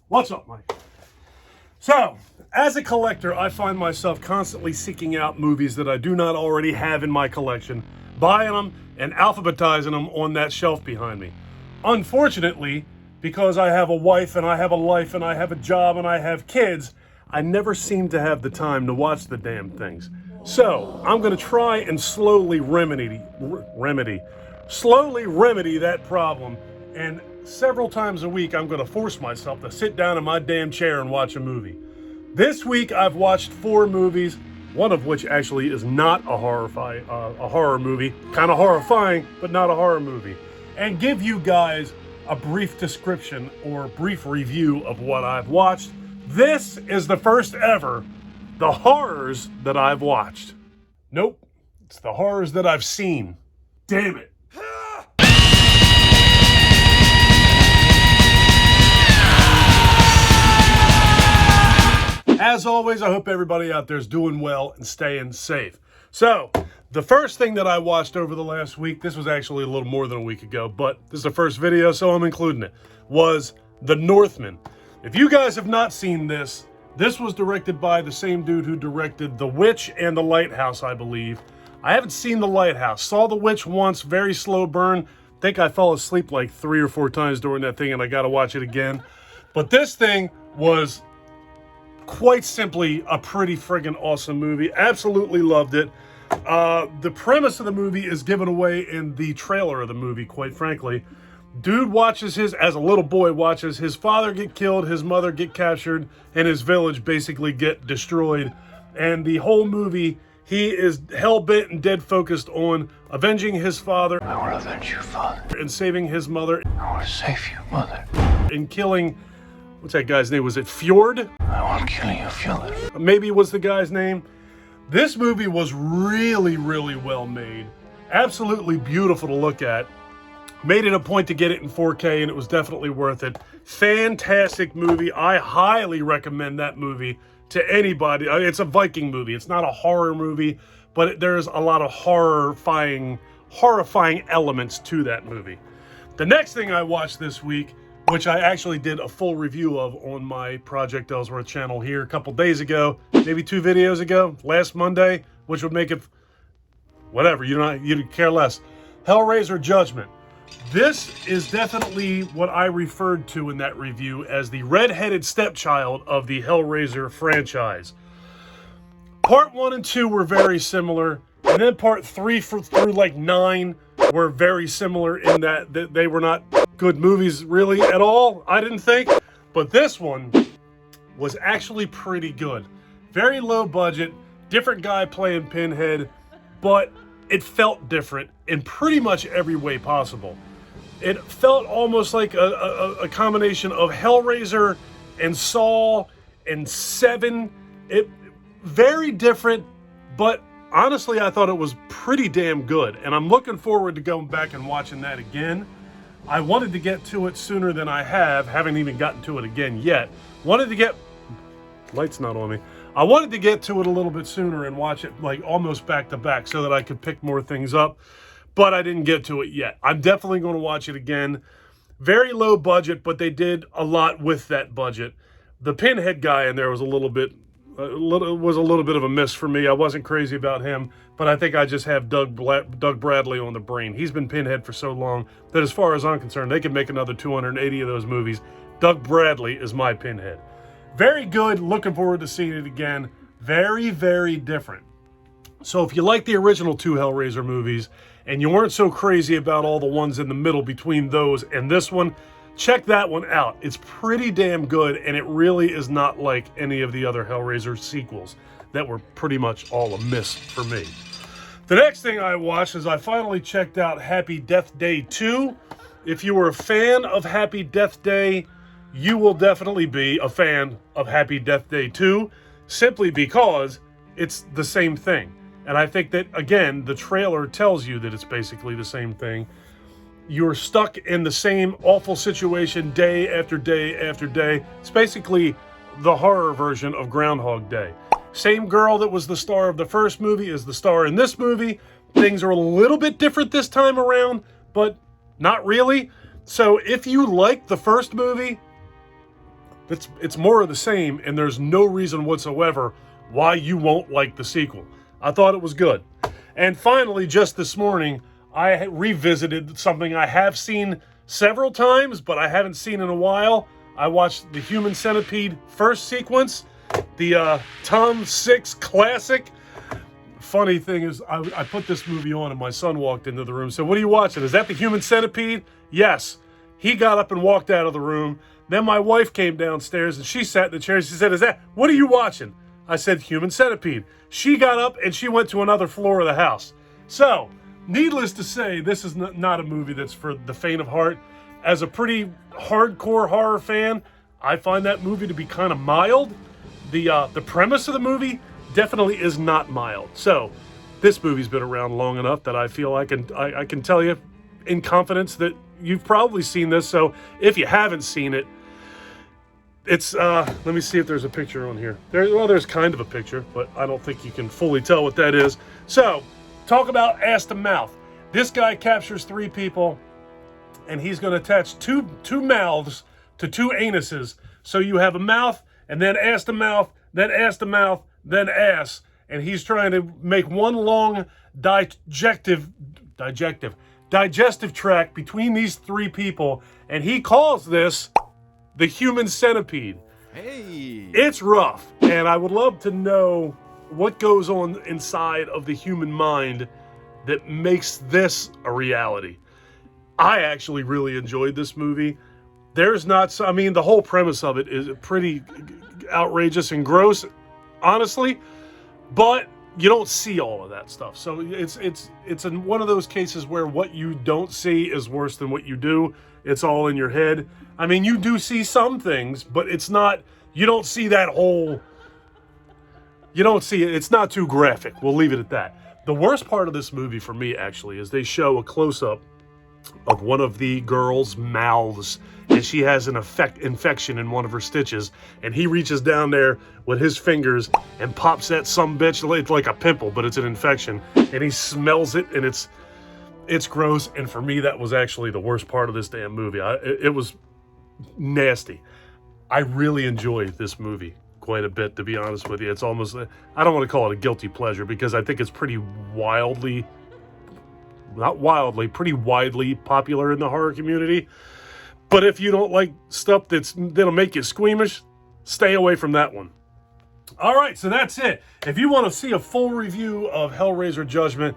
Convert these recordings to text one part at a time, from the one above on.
What's up, Mike? So, as a collector, I find myself constantly seeking out movies that I do not already have in my collection, buying them and alphabetizing them on that shelf behind me. Unfortunately, because I have a wife and I have a life and I have a job and I have kids, I never seem to have the time to watch the damn things. So, I'm going to try and slowly remedy that problem, and several times a week I'm going to force myself to sit down in my damn chair and watch a movie. This week I've watched 4 movies, one of which actually is not a horror movie, kind of horrifying, but not a horror movie, and give you guys a brief description or brief review of what I've watched. This is the first ever The Horrors That I've Watched. Nope, it's the horrors that I've seen. Damn it. As always, I hope everybody out there is doing well and staying safe. So, the first thing that I watched over the last week, this was actually a little more than a week ago, but this is the first video, so I'm including it, was The Northman. If you guys have not seen this, this was directed by the same dude who directed The Witch and The Lighthouse, I believe. I haven't seen The Lighthouse. Saw The Witch once, very slow burn. Think I fell asleep like 3 or 4 times during that thing, and I gotta watch it again. But this thing was quite simply a pretty friggin' awesome movie. Absolutely loved it. The premise of the movie is given away in the trailer of the movie, quite frankly. Dude watches as a little boy, watches his father get killed, his mother get captured, and his village basically get destroyed. And the whole movie, he is hell-bent and dead focused on avenging his father. I want to avenge your father. And saving his mother. I want to save you, mother. And killing, what's that guy's name? Was it Fjord? I want to kill you, Fjord. Maybe was the guy's name. This movie was really, really well made. Absolutely beautiful to look at. Made it a point to get it in 4K, and it was definitely worth it. Fantastic movie. I highly recommend that movie to anybody. It's a Viking movie. It's not a horror movie, but there's a lot of horrifying elements to that movie. The next thing I watched this week, which I actually did a full review of on my Project Ellsworth channel here a couple days ago, maybe 2 videos ago, last Monday, which would make it whatever, you care less. Hellraiser Judgement. This is definitely what I referred to in that review as the red-headed stepchild of the Hellraiser franchise. Part 1 and 2 were very similar, and then part 3 through like 9 were very similar in that they were not good movies really at all, I didn't think. But this one was actually pretty good. Very low budget, different guy playing Pinhead, but it felt different in pretty much every way possible. It felt almost like a combination of Hellraiser and Saw and Seven. It very different, but honestly, I thought it was pretty damn good. And I'm looking forward to going back and watching that again. I wanted to get to it sooner than I haven't even gotten to it again yet. Light's not on me. I wanted to get to it a little bit sooner and watch it like almost back to back so that I could pick more things up, but I didn't get to it yet. I'm definitely going to watch it again. Very low budget, but they did a lot with that budget. The Pinhead guy in there was a little bit of a miss for me. I wasn't crazy about him, but I think I just have Doug Bradley on the brain. He's been Pinhead for so long that as far as I'm concerned, they could make another 280 of those movies. Doug Bradley is my Pinhead. Very good. Looking forward to seeing it again. Very, very different. So if you like the original 2 Hellraiser movies and you weren't so crazy about all the ones in the middle between those and this one, check that one out. It's pretty damn good, and it really is not like any of the other Hellraiser sequels that were pretty much all a miss for me. The next thing I watched is I finally checked out Happy Death Day 2. If you were a fan of Happy Death Day, you will definitely be a fan of Happy Death Day 2, simply because it's the same thing. And I think that, again, the trailer tells you that it's basically the same thing. You're stuck in the same awful situation day after day after day. It's basically the horror version of Groundhog Day. Same girl that was the star of the first movie is the star in this movie. Things are a little bit different this time around, but not really. So if you like the first movie, It's more of the same, and there's no reason whatsoever why you won't like the sequel. I thought it was good. And finally, just this morning, I revisited something I have seen several times, but I haven't seen in a while. I watched the Human Centipede first sequence, the Tom 6 classic. Funny thing is, I put this movie on and my son walked into the room and said, "What are you watching? Is that the Human Centipede?" Yes. He got up and walked out of the room. Then my wife came downstairs and she sat in the chair. She said, "What are you watching?" I said, "Human Centipede." She got up and she went to another floor of the house. So, needless to say, this is not a movie that's for the faint of heart. As a pretty hardcore horror fan, I find that movie to be kind of mild. The premise of the movie definitely is not mild. So, this movie's been around long enough that I feel I can tell you in confidence that you've probably seen this. So, if you haven't seen it, it's, let me see if there's a picture on here. There's kind of a picture, but I don't think you can fully tell what that is. So, talk about ass to mouth. This guy captures 3 people, and he's going to attach two mouths to 2 anuses. So you have a mouth, and then ass to mouth, then ass to mouth, then ass. And he's trying to make one long digestive tract between these 3 people, and he calls this the Human Centipede. Hey! It's rough, and I would love to know what goes on inside of the human mind that makes this a reality. I actually really enjoyed this movie. The whole premise of it is pretty outrageous and gross, honestly, but you don't see all of that stuff. So it's one of those cases where what you don't see is worse than what you do. It's all in your head. I mean, you do see some things, but you don't see that whole, you don't see it. It's not too graphic. We'll leave it at that. The worst part of this movie for me, actually, is they show a close-up of one of the girls' mouths, and she has an infection in one of her stitches, and he reaches down there with his fingers and pops that sumbitch. It's like a pimple, but it's an infection, and he smells it, and it's gross. And for me, that was actually the worst part of this damn movie. It was nasty. I really enjoyed this movie quite a bit, to be honest with you. It's almost, I don't want to call it a guilty pleasure, because I think it's pretty widely popular in the horror community. But if you don't like stuff that'll make you squeamish, stay away from that one. All right, so that's it. If you want to see a full review of Hellraiser Judgment,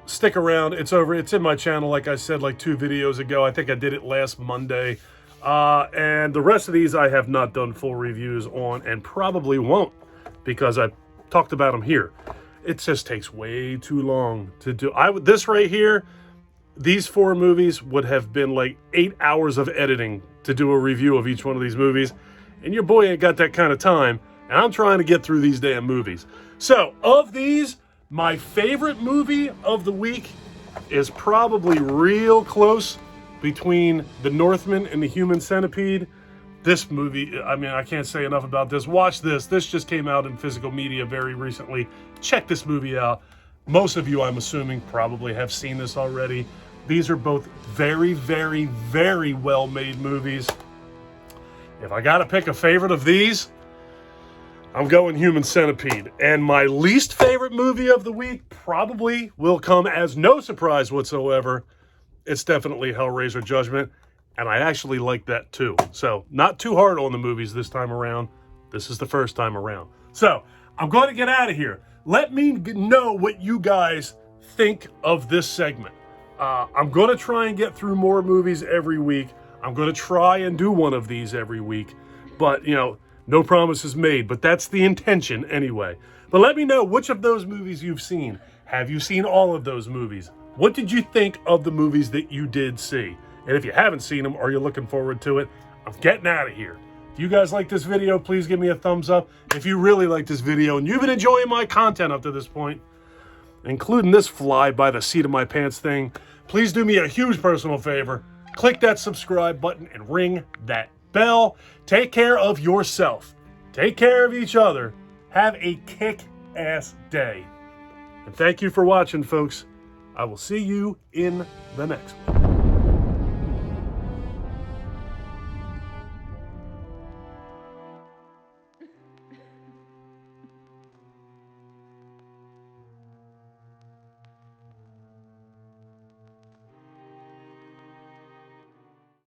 stick around. It's in my channel, like I said, like 2 videos ago. I think I did it last Monday. And the rest of these I have not done full reviews on, and probably won't, because I talked about them here. It just takes way too long to do. This right here, these 4 movies would have been like 8 hours of editing to do a review of each one of these movies, and your boy ain't got that kind of time, and I'm trying to get through these damn movies. So, of these, my favorite movie of the week is probably real close between the Northman and the Human Centipede. This movie, I mean, I can't say enough about this. Watch this. This just came out in physical media very recently. Check this movie out. Most of you, I'm assuming, probably have seen this already. These are both very, very, very well-made movies. If I got to pick a favorite of these, I'm going Human Centipede. And my least favorite movie of the week probably will come as no surprise whatsoever. It's definitely Hellraiser Judgment. And I actually like that too. So, not too hard on the movies this time around. This is the first time around. So, I'm going to get out of here. Let me know what you guys think of this segment. I'm going to try and get through more movies every week. I'm going to try and do one of these every week. But, no promises made. But that's the intention anyway. But let me know which of those movies you've seen. Have you seen all of those movies? What did you think of the movies that you did see? And if you haven't seen them, are you looking forward to it? I'm getting out of here. If you guys like this video, please give me a thumbs up. If you really like this video and you've been enjoying my content up to this point, including this fly by the seat of my pants thing, please do me a huge personal favor. Click that subscribe button and ring that bell. Take care of yourself. Take care of each other. Have a kick-ass day. And thank you for watching, folks. I will see you in the next one.